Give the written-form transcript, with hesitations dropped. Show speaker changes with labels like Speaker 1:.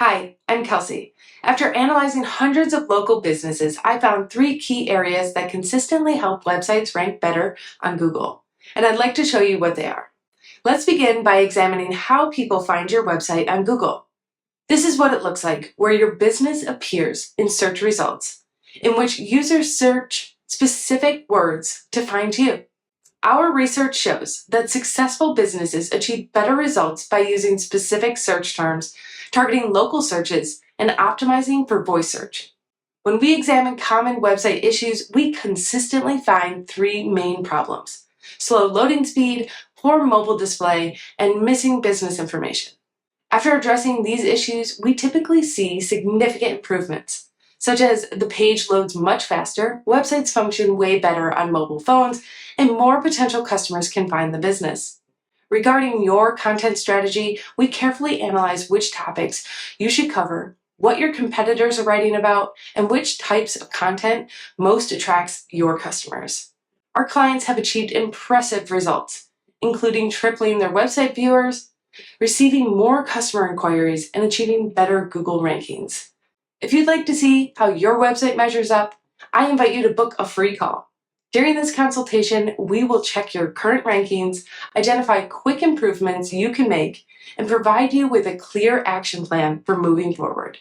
Speaker 1: Hi, I'm Kelsey. After analyzing hundreds of local businesses, I found 3 key areas that consistently help websites rank better on Google, and I'd like to show you what they are. Let's begin by examining how people find your website on Google. This is what it looks like, where your business appears in search results, in which users search specific words to find you. Our research shows that successful businesses achieve better results by using specific search terms, targeting local searches, and optimizing for voice search. When we examine common website issues, we consistently find 3 main problems: slow loading speed, poor mobile display, and missing business information. After addressing these issues, we typically see significant improvements, such as the page loads much faster, websites function way better on mobile phones, and more potential customers can find the business. Regarding your content strategy, we carefully analyze which topics you should cover, what your competitors are writing about, and which types of content most attracts your customers. Our clients have achieved impressive results, including tripling their website viewers, receiving more customer inquiries, and achieving better Google rankings. If you'd like to see how your website measures up, I invite you to book a free call. During this consultation, we will check your current rankings, identify quick improvements you can make, and provide you with a clear action plan for moving forward.